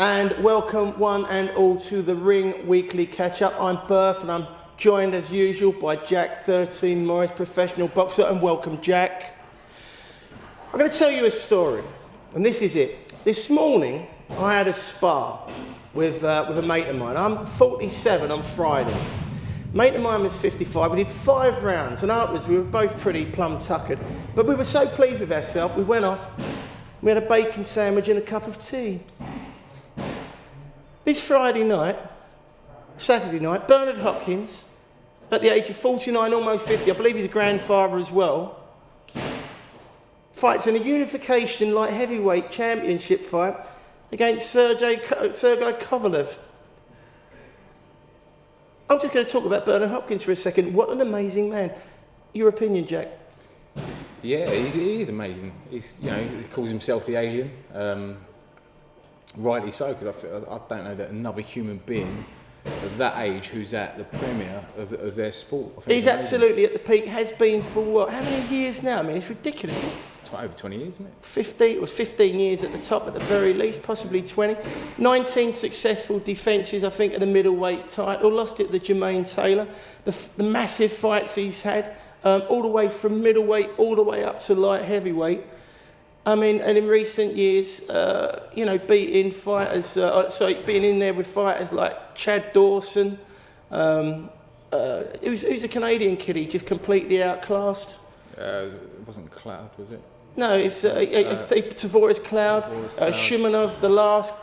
And welcome one and all to the Ring Weekly Catch-Up. I'm Burf and I'm joined as usual by Jack 13 Morris, professional boxer, and welcome Jack. I'm going to tell you a story, and this is it. This morning I had a spar with a mate of mine. I'm 47 on Friday. Mate of mine was 55. We did 5 rounds, and afterwards we were both pretty plum-tuckered. But we were so pleased with ourselves, we went off, we had a bacon sandwich and a cup of tea. This Saturday night, Bernard Hopkins, at the age of 49, almost 50, I believe he's a grandfather as well, fights in a unification light heavyweight championship fight against Sergei Kovalev. I'm just going to talk about Bernard Hopkins for a second. What an amazing man. Your opinion, Jack? Yeah, he is amazing. He calls himself the alien. Rightly so, because I don't know that another human being of that age who's at the premiere of their sport. He's absolutely at the peak, has been for what, how many years now? I mean, it's ridiculous. It's over 20 years, isn't it? 15, it was 15 years at the top at the very least, possibly 20. 19 successful defences, I think, at the middleweight title. Lost it to Jermaine Taylor. The massive fights he's had, all the way from middleweight all the way up to light heavyweight. I mean, and in recent years, being in there with fighters like Chad Dawson, who's a Canadian kid, he just completely outclassed. It wasn't Cloud, was it? No, it's Tavoris Cloud, Shimonov, the last,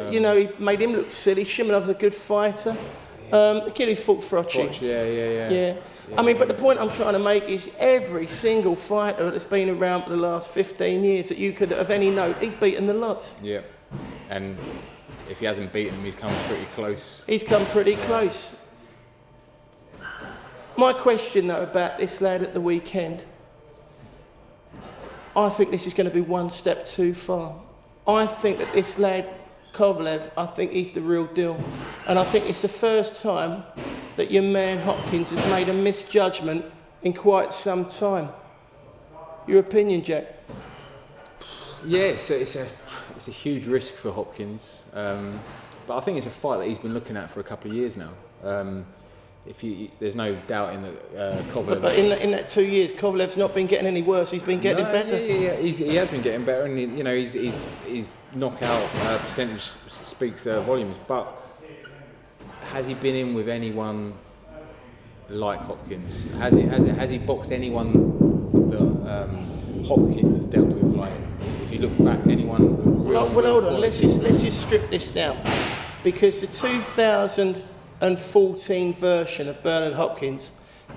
he made him look silly. Shimonov's a good fighter. The kid who fought Frochi. Yeah. I mean, but the point I'm trying to make is every single fighter that's been around for the last 15 years that you could, of any note, he's beaten the lot. Yeah, and if he hasn't beaten him, he's come pretty close. He's come pretty close. My question, though, about this lad at the weekend, I think this is going to be one step too far. I think that this lad, Kovalev, I think he's the real deal. And I think it's the first time that your man Hopkins has made a misjudgment in quite some time. Your opinion, Jack? Yeah, it's a huge risk for Hopkins. But I think it's a fight that he's been looking at for a couple of years now. There's no doubt in that Kovalev. But in that 2 years, Kovalev's not been getting any worse. He's been getting better. Yeah. He has been getting better, and his knockout percentage speaks volumes. But has he been in with anyone like Hopkins? Has he boxed anyone that Hopkins has dealt with? Like, if you look back, anyone? Well, hold on. Let's just strip this down, because the 2014 version of Bernard Hopkins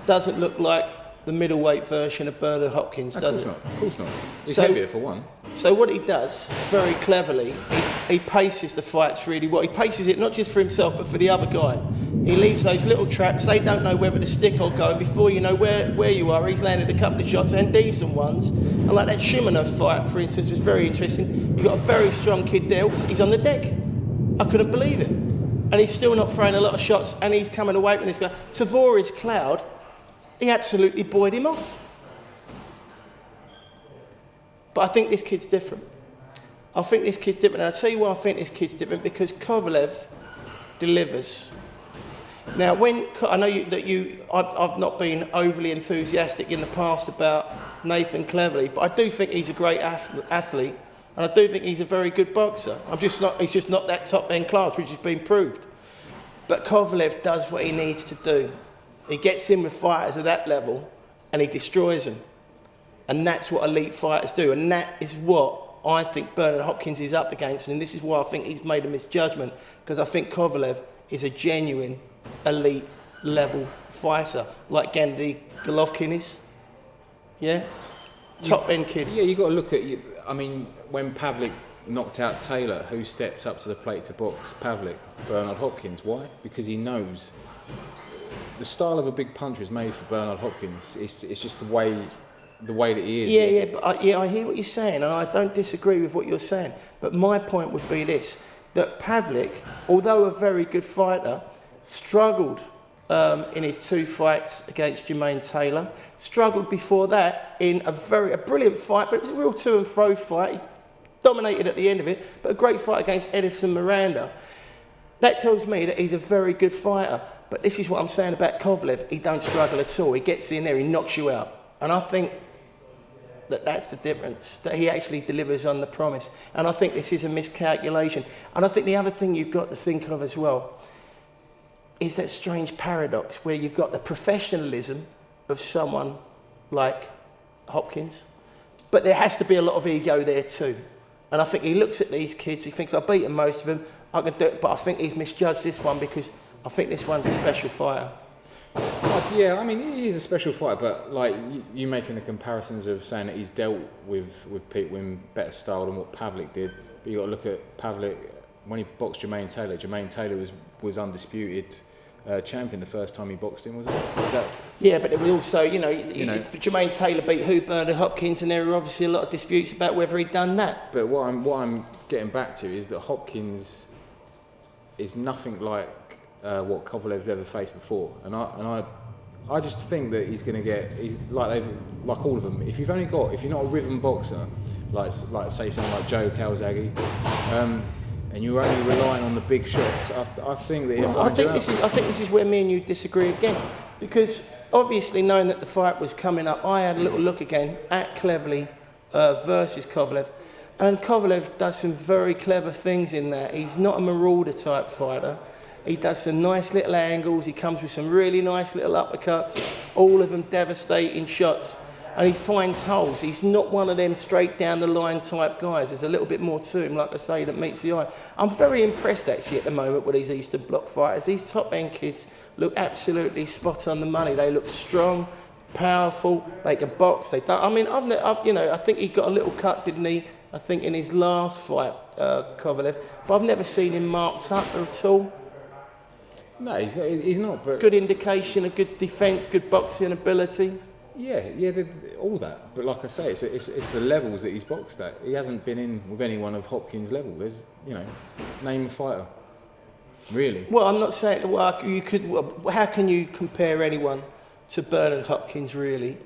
doesn't look like the middleweight version of Bernard Hopkins, does it? Of course not. He's heavier for one. So what he does, very cleverly, he paces the fights really well. He paces it not just for himself, but for the other guy. He leaves those little traps. They don't know whether to stick or go. And before you know where you are, he's landed a couple of shots, and decent ones. And like that Shimonov fight, for instance, was very interesting. You've got a very strong kid there. He's on the deck. I couldn't believe it. And he's still not throwing a lot of shots, and he's coming away from this guy. Tavoris Cloud, he absolutely buoyed him off. But I think this kid's different. I think this kid's different. And I'll tell you why I think this kid's different, because Kovalev delivers. Now, I know I've not been overly enthusiastic in the past about Nathan Cleverly, but I do think he's a great athlete. And I do think he's a very good boxer. He's just not that top-end class, which has been proved. But Kovalev does what he needs to do. He gets in with fighters at that level, and he destroys them. And that's what elite fighters do. And that is what I think Bernard Hopkins is up against. And this is why I think he's made a misjudgment, because I think Kovalev is a genuine elite level fighter, like Gennady Golovkin is. Yeah? Top-end kid. Yeah, you've got to look at... I mean, when Pavlik knocked out Taylor, who stepped up to the plate to box Pavlik? Bernard Hopkins. Why? Because he knows the style of a big puncher is made for Bernard Hopkins. It's just the way that he is. I hear what you're saying, and I don't disagree with what you're saying. But my point would be this, that Pavlik, although a very good fighter, struggled in his 2 fights against Jermaine Taylor. Struggled before that in a brilliant fight, but it was a real to and fro fight. Dominated at the end of it, but a great fight against Edison Miranda. That tells me that he's a very good fighter. But this is what I'm saying about Kovalev. He don't struggle at all. He gets in there, he knocks you out. And I think that that's the difference, that he actually delivers on the promise. And I think this is a miscalculation. And I think the other thing you've got to think of as well is that strange paradox where you've got the professionalism of someone like Hopkins, but there has to be a lot of ego there too. And I think he looks at these kids, he thinks, I've beaten most of them, I can do it, but I think he's misjudged this one because I think this one's a special fighter. Yeah, I mean, he is a special fighter, but like you making the comparisons of saying that he's dealt with Pete Wynn better style than what Pavlik did, but you got to look at Pavlik when he boxed Jermaine Taylor. Jermaine Taylor was undisputed champion the first time he boxed him, wasn't it? Was that? Yeah, but it was also, Jermaine Taylor beat who? Bernard Hopkins, and there were obviously a lot of disputes about whether he'd done that. But what I'm getting back to is that Hopkins is nothing like what Kovalev's ever faced before, and I just think that he's going to he's like all of them. If you're not a rhythm boxer, like say someone like Joe Calzaghe, and you're only relying on the big shots, I think that I think this is where me and you disagree again, because obviously knowing that the fight was coming up, I had a little look again at Cleverly versus Kovalev. And Kovalev does some very clever things in that. He's not a marauder type fighter. He does some nice little angles. He comes with some really nice little uppercuts, all of them devastating shots. And he finds holes. He's not one of them straight down the line type guys. There's a little bit more to him, like I say, that meets the eye. I'm very impressed actually at the moment with these Eastern Bloc fighters. These top end kids look absolutely spot on the money. They look strong, powerful. They can box. I think he got a little cut, didn't he? I think in his last fight, Kovalev, but I've never seen him marked up at all. No, he's not. But good indication, a good defence, good boxing ability. Yeah, all that. But like I say, it's the levels that he's boxed at. He hasn't been in with anyone of Hopkins' level. There's, name a fighter. Really. Well, I'm not saying. Well, how can you compare anyone to Bernard Hopkins? Really.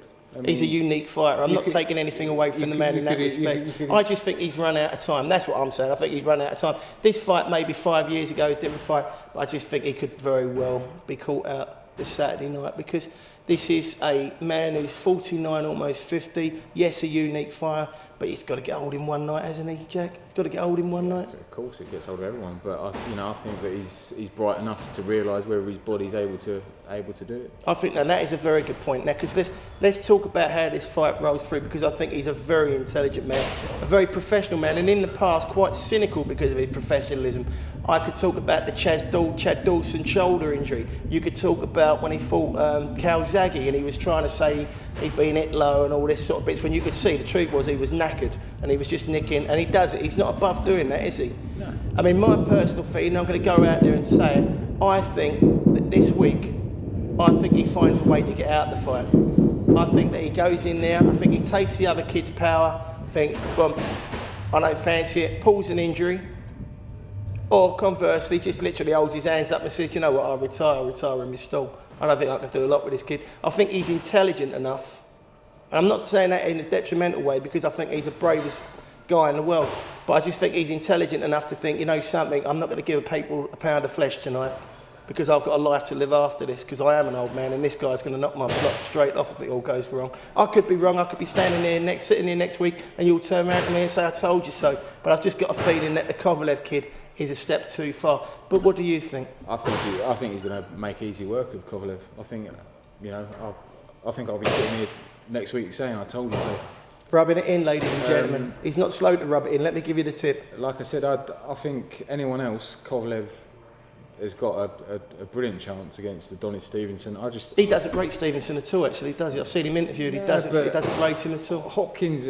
He's a unique fighter. I'm not taking anything away from the man in that respect. I just think he's run out of time. That's what I'm saying. I think he's run out of time. This fight, maybe 5 years ago, a different fight, but I just think he could very well be caught out this Saturday night because this is a man who's 49, almost 50. Yes, a unique fighter, but he's got to get old in one night, hasn't he, Jack? He's got to get old in one night. Of course, it gets old of everyone, but I think that he's bright enough to realise whether his body's able to do it. I think that is a very good point now, because let's talk about how this fight rolls through, because I think he's a very intelligent man, a very professional man, and in the past quite cynical because of his professionalism. I could talk about the Chad Dawson shoulder injury. You could talk about when he fought Calzaghe and he was trying to say he'd been hit low and all this sort of bits, when you could see the truth was he was knackered and he was just nicking, and he does it. He's not above doing that, is he? No. I mean, my personal feeling, I'm going to go out there and say it, I think that this week, he finds a way to get out the fight. I think that he goes in there, I think he takes the other kid's power, thinks, boom, I don't fancy it, pulls an injury, or conversely, just literally holds his hands up and says, you know what, I'll retire in my stall. I don't think I can do a lot with this kid. I think he's intelligent enough, and I'm not saying that in a detrimental way because I think he's the bravest guy in the world, but I just think he's intelligent enough to think, you know something, I'm not going to give people a pound of flesh tonight because I've got a life to live after this, because I am an old man and this guy's going to knock my block straight off if it all goes wrong. I could be wrong, I could be sitting here next week and you'll turn around to me and say I told you so, but I've just got a feeling that the Kovalev kid is a step too far. But what do you think? I think he's going to make easy work of Kovalev. I think I'll be sitting here next week saying I told you so. Rubbing it in, ladies and gentlemen. He's not slow to rub it in. Let me give you the tip. Like I said, I think anyone else, Kovalev has got a brilliant chance against Adonis Stevenson. He doesn't rate Stevenson at all, actually, does he? I've seen him interviewed. He doesn't rate him at all. Hopkins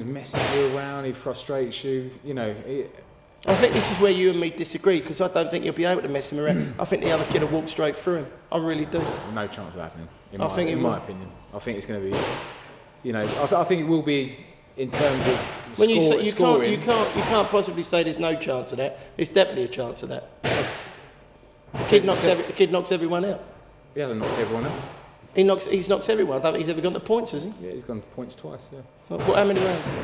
messes you around. He frustrates you. I think this is where you and me disagree, because I don't think you'll be able to mess him around. I think the other kid will walk straight through him. I really do. No chance of happening. In my opinion, I think it's going to be. I think it will be in terms of when you say scoring. You can't possibly say there's no chance of that. There's definitely a chance of that. The kid knocks everyone out. He hasn't knocked everyone out. He's knocked everyone. I don't think he's ever gone to points, has he? Yeah, he's gone to points twice. Yeah. How many rounds?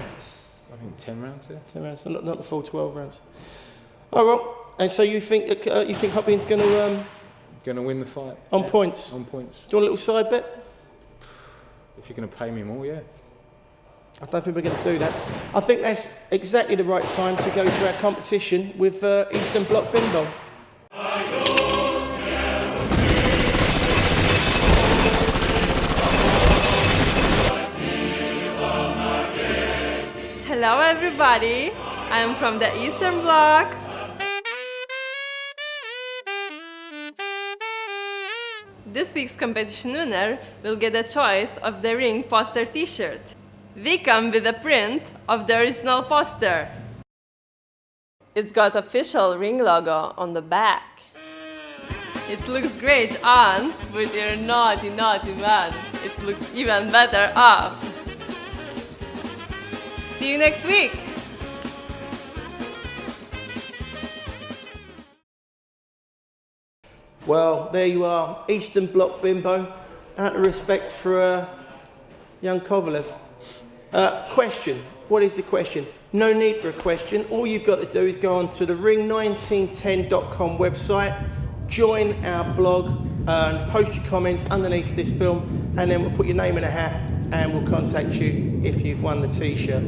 I think 10 rounds, yeah. 10 rounds, not the full 12 rounds. Oh, well, and so you think Hopkins going to win the fight? On points? On points. Do you want a little side bet? If you're going to pay me more, yeah. I don't think we're going to do that. I think that's exactly the right time to go to our competition with Eastern Bloc Bimbo. Hello everybody, I'm from the Eastern Bloc. This week's competition winner will get a choice of the ring poster t-shirt. We come with a print of the original poster. It's got official ring logo on the back. It looks great on, but you're naughty man. It looks even better off. See you next week! Well, there you are, Eastern Bloc Bimbo. Out of respect for young Kovalev. Question. What is the question? No need for a question. All you've got to do is go on to the ring1910.com website, join our blog, and post your comments underneath this film, and then we'll put your name in a hat and we'll contact you if you've won the t-shirt.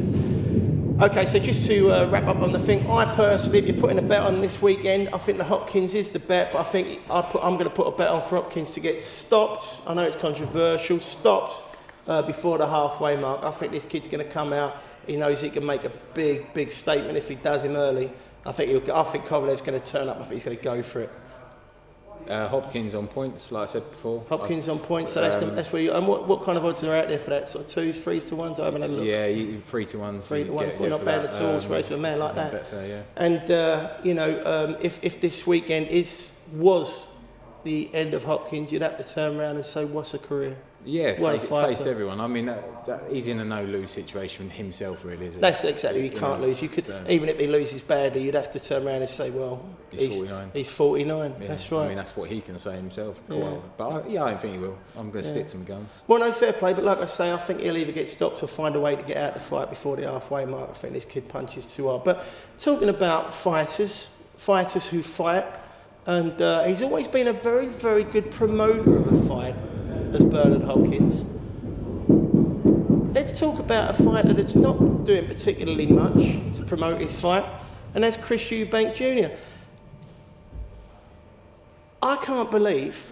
Okay, so just to wrap up on the thing, I personally, if you're putting a bet on this weekend, I think the Hopkins is the bet, but I think I'm going to put a bet on for Hopkins to get stopped. I know it's controversial, stopped before the halfway mark. I think this kid's going to come out. He knows he can make a big statement if he does him early. I think Kovalev's going to turn up. I think he's going to go for it. Hopkins on points, like I said before. Hopkins on points, so that's where you... And what kind of odds are out there for that? Sort of 2s, 3s to 1s? I haven't had a look. Yeah, 3 to 1. 3 to 1s, well, not bad at all. It's race for a man like that. Betfair, yeah. And, if this weekend was the end of Hopkins, you'd have to turn around and say, what's a career? Yeah, faced everyone. I mean, he's in a no-lose situation himself, really, isn't it? That's exactly. He can't lose. You could, even if he loses badly, you'd have to turn around and say, well, he's 49. He's 49. Yeah. That's right. I mean, that's what he can say himself. Yeah. But I don't think he will. I'm going to stick to my guns. Well, no, fair play. But like I say, I think he'll either get stopped or find a way to get out the fight before the halfway mark. I think this kid punches too hard. But talking about fighters who fight, and he's always been a very, very good promoter of a fight, as Bernard Hopkins. Let's talk about a fighter that's not doing particularly much to promote his fight, and that's Chris Eubanks Jr. I can't believe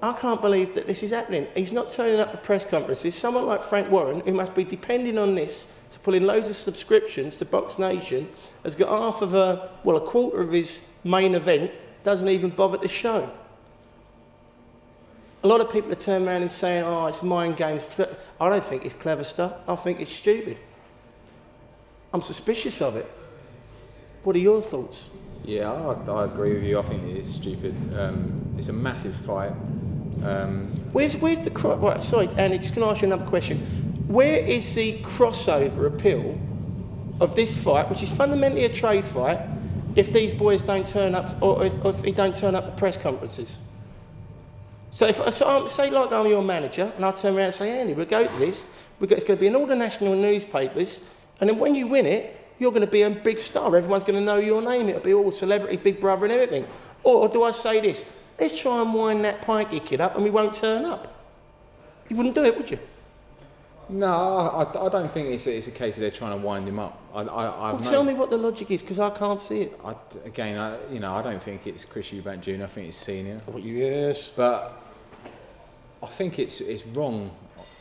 that this is happening. He's not turning up at press conferences. Someone like Frank Warren, who must be depending on this to pull in loads of subscriptions to Box Nation, has got half of a quarter of his main event, doesn't even bother to show. A lot of people are turning around and saying, oh, it's mind games. I don't think it's clever stuff. I think it's stupid. I'm suspicious of it. What are your thoughts? Yeah, I agree with you. I think it is stupid. It's a massive fight. Where's the... Right, sorry, Andy, just going to ask you another question. Where is the crossover appeal of this fight, which is fundamentally a trade fight, if these boys don't turn up, or if he don't turn up at press conferences? So say like I'm your manager, and I turn around and say, Andy, we'll go to this. It's going to be in all the national newspapers, and then when you win it, you're going to be a big star. Everyone's going to know your name. It'll be all celebrity, Big Brother and everything. Or do I say this? Let's try and wind that Pikey kid up, and we won't turn up. You wouldn't do it, would you? No, I don't think it's a case of they're trying to wind him up. Tell me what the logic is, because I can't see it. I don't think it's Chris Eubanks Jr. I think it's Senior. Oh, yes. But I think it's wrong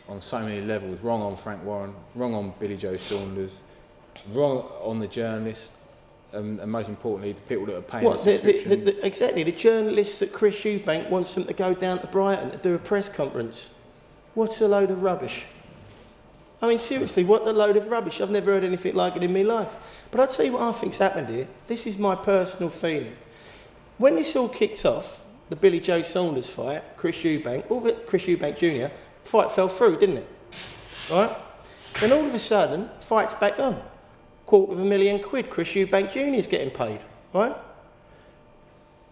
on so many levels. Wrong on Frank Warren. Wrong on Billy Joe Saunders. Wrong on the journalists. And most importantly, the people that are paying the subscription. Exactly, the journalists that Chris Eubanks wants them to go down to Brighton to do a press conference. What a load of rubbish. I mean, seriously, what a load of rubbish. I've never heard anything like it in my life. But I'll tell you what I think's happened here. This is my personal feeling. When this all kicked off, the Billy Joe Saunders fight, Chris Eubanks Jr., fight fell through, didn't it? Right? Then all of a sudden, fight's back on. £250,000, Chris Eubanks Jr. is getting paid, right?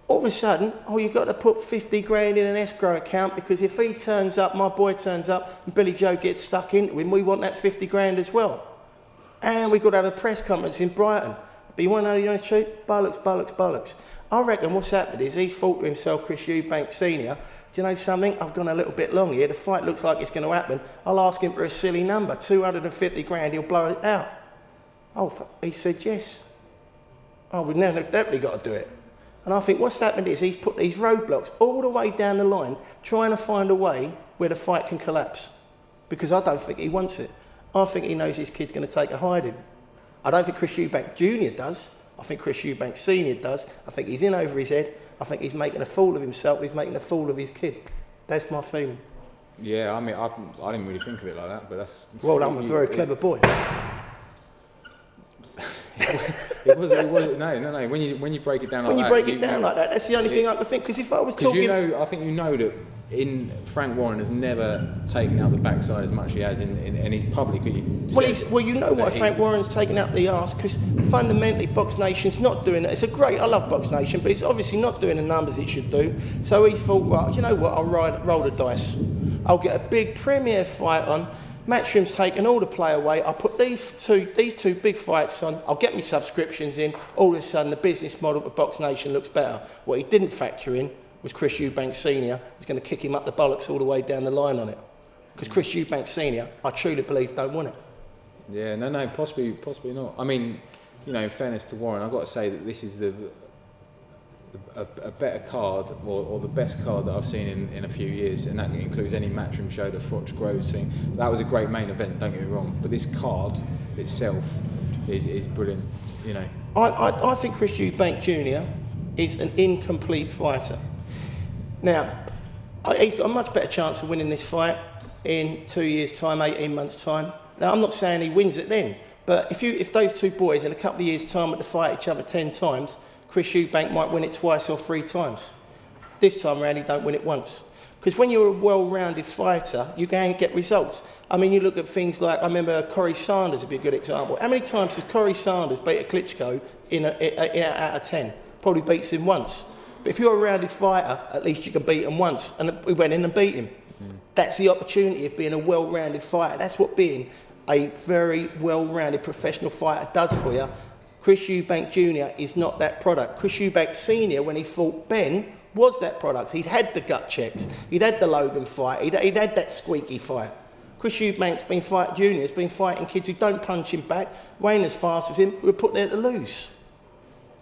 All of a sudden, you've got to put 50 grand in an escrow account because if he turns up, my boy turns up, and Billy Joe gets stuck into him, we want that 50 grand as well. And we've got to have a press conference in Brighton. But you want to know the honest truth? Bollocks, bollocks, bollocks. I reckon what's happened is he's thought to himself, Chris Eubanks Snr, do you know something? I've gone a little bit long here. The fight looks like it's going to happen. I'll ask him for a silly number, 250 grand, he'll blow it out. Oh, he said yes. Oh, we've now definitely got to do it. And I think what's happened is he's put these roadblocks all the way down the line, trying to find a way where the fight can collapse. Because I don't think he wants it. I think he knows his kid's going to take a hiding. I don't think Chris Eubanks Jr. does. I think Chris Eubanks Snr does. I think he's in over his head. I think he's making a fool of himself. He's making a fool of his kid. That's my feeling. Yeah, I mean, I didn't really think of it like that, but that's... Well, I'm a very clever boy. It was no. When you break it down like that, That's the only thing I can think. Because if I was talking, I think you know that Frank Warren has never taken out the backside as much as he has and he's publicly said. Well, you know why Frank Warren's taken out the arse, because fundamentally Box Nation's not doing it. I love Box Nation, but it's obviously not doing the numbers it should do. So he's thought, well, you know what? I'll roll the dice. I'll get a big premier fight on. Matchroom's taken all the play away. I'll put these two big fights on. I'll get my subscriptions in. All of a sudden, the business model for Box Nation looks better. What he didn't factor in was Chris Eubanks Snr. He's going to kick him up the bollocks all the way down the line on it. Because Chris Eubanks Snr, I truly believe, don't want it. Yeah, no, possibly not. I mean, you know, in fairness to Warren, I've got to say that this is a better card or the best card that I've seen in a few years, and that includes any Matchroom show, the Froch Groves thing. That was a great main event, don't get me wrong, but this card itself is brilliant, you know. I think Chris Eubanks Jr. is an incomplete fighter. Now, he's got a much better chance of winning this fight in 2 years' time, 18 months' time. Now, I'm not saying he wins it then, but if those two boys in a couple of years' time were to fight each other 10 times, Chris Eubanks might win it twice or 3 times. This time around, he don't win it once. Because when you're a well-rounded fighter, you can get results. I mean, you look at things like, I remember Corey Sanders would be a good example. How many times has Corey Sanders beat a Klitschko out of 10? Probably beats him once. But if you're a rounded fighter, at least you can beat him once. And we went in and beat him. That's the opportunity of being a well-rounded fighter. That's what being a very well-rounded professional fighter does for you. Chris Eubanks Jr. is not that product. Chris Eubanks Snr, when he fought Ben, was that product. He'd had the gut checks. He'd had the Logan fight. He'd had that squeaky fight. Chris Eubanks Jr. has been fighting kids who don't punch him back, ain't as fast as him, who are put there to lose.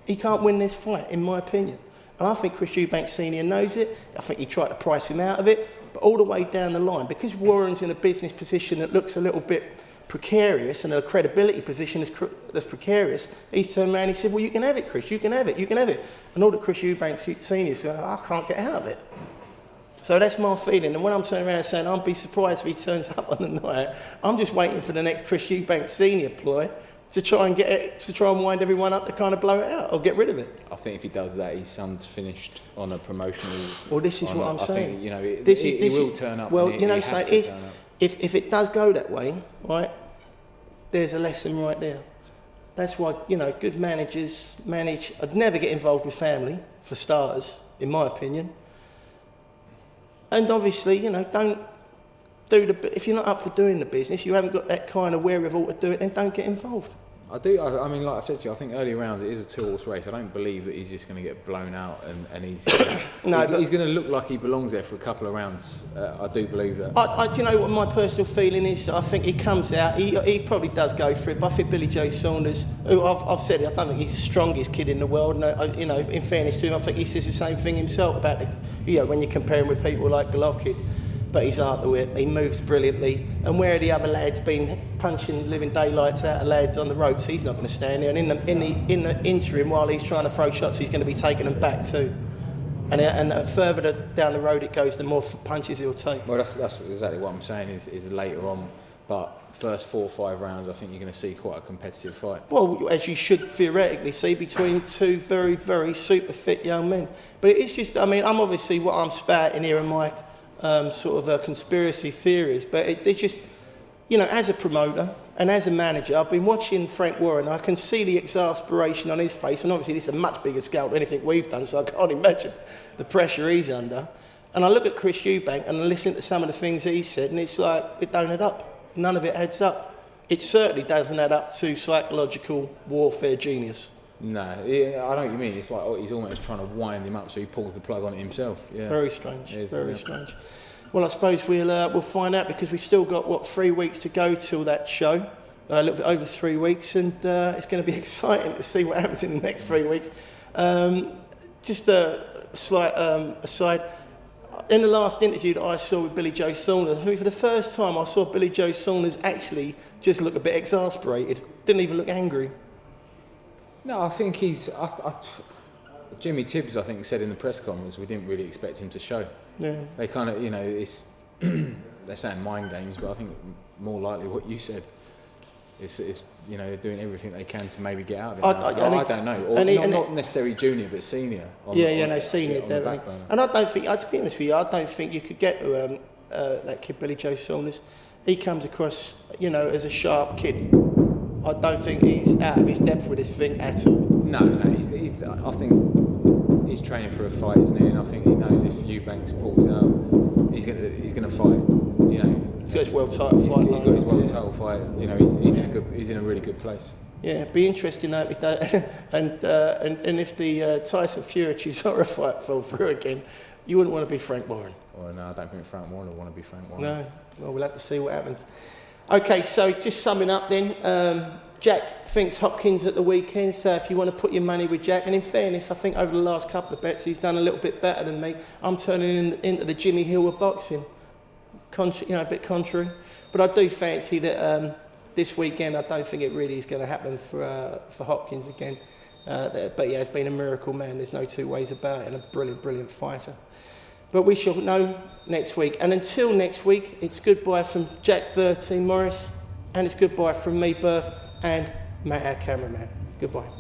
He can't win this fight, in my opinion. And I think Chris Eubanks Snr knows it. I think he tried to price him out of it. But all the way down the line, because Warren's in a business position that looks a little bit precarious and a credibility position that's precarious, he's turned around and he said, well, you can have it, Chris, you can have it, you can have it. And all that Chris Eubanks Snr said, I can't get out of it. So that's my feeling. And when I'm turning around saying, I'll be surprised if he turns up on the night, I'm just waiting for the next Chris Eubanks Snr ploy to try and wind everyone up to kind of blow it out or get rid of it. I think if he does that, his son's finished on a promotional... Well, this is what I'm saying. Think, you know, he will turn up. Well, and you know, he has to turn up. If it does go that way, right, there's a lesson right there. That's why, you know, good managers I'd never get involved with family, for starters, in my opinion. And obviously, you know, don't do if you're not up for doing the business, you haven't got that kind of wherewithal to do it, then don't get involved. I mean, like I said to you, I think early rounds it is a two-horse race. I don't believe that he's just going to get blown out and he's he's going to look like he belongs there for a couple of rounds. I do believe that. Do you know what my personal feeling is? I think he comes out, he probably does go for it, but I think Billy Joe Saunders, who I've said it, I don't think he's the strongest kid in the world. And, you know, in fairness to him, I think he says the same thing himself about when you compare him with people like Golovkin. But he's out the whip, he moves brilliantly. And where the other lads been punching living daylights out of lads on the ropes, he's not going to stand there. And in the interim, while he's trying to throw shots, he's going to be taking them back too. And the further down the road it goes, the more punches he'll take. Well, that's exactly what I'm saying is later on. But first 4 or 5 rounds, I think you're going to see quite a competitive fight. Well, as you should theoretically see between two very, very super fit young men. But it's just, I mean, I'm obviously what I'm spouting here in my sort of conspiracy theories, but it's just, you know, as a promoter and as a manager, I've been watching Frank Warren. I can see the exasperation on his face, and obviously this is a much bigger scale than anything we've done, so I can't imagine the pressure he's under. And I look at Chris Eubanks and I listen to some of the things that he said, and it's like, it don't add up. None of it adds up. it certainly doesn't add up to psychological warfare genius. No, I know what you mean. It's like he's almost trying to wind him up so he pulls the plug on it himself. Yeah. Very strange. Very strange. Well, I suppose we'll find out, because we've still got 3 weeks to go till that show. A little bit over 3 weeks, and it's going to be exciting to see what happens in the next 3 weeks. Just a slight aside. In the last interview that I saw with Billy Joe Saunders, I think for the first time I saw Billy Joe Saunders actually just look a bit exasperated. Didn't even look angry. No, I think he's... Jimmy Tibbs, I think, said in the press conference we didn't really expect him to show. Yeah. They kind of, it's... they're saying mind games, but I think more likely what you said. It's they're doing everything they can to maybe get out of it. I don't know. Or not necessarily junior, but senior. Senior, definitely. And I don't think, to be honest with you, I don't think you could get to that kid, Billy Joe Saunders. He comes across, as a sharp kid. I don't think he's out of his depth with this thing at all. No, he's I think he's training for a fight, isn't he? And I think he knows if Eubanks pulls out, he's gonna fight. He's got his world title fight. He's got his world title fight. He's in a really good place. Yeah, it'd be interesting though if and if the Tyson Fury Chisora fight fell through again, you wouldn't want to be Frank Warren. Well, no, I don't think Frank Warren will want to be Frank Warren. No, well, we'll have to see what happens. Okay, so just summing up then, Jack thinks Hopkins at the weekend, so if you want to put your money with Jack, and in fairness, I think over the last couple of bets he's done a little bit better than me. I'm turning into the Jimmy Hill of boxing. A bit contrary, but I do fancy that this weekend. I don't think it really is going to happen for Hopkins again. But he has been a miracle man. There's no two ways about it, and a brilliant fighter. But we shall know next week. And until next week, it's goodbye from Jack 13 Morris, and it's goodbye from me, Burf, and Matt, our cameraman. Goodbye.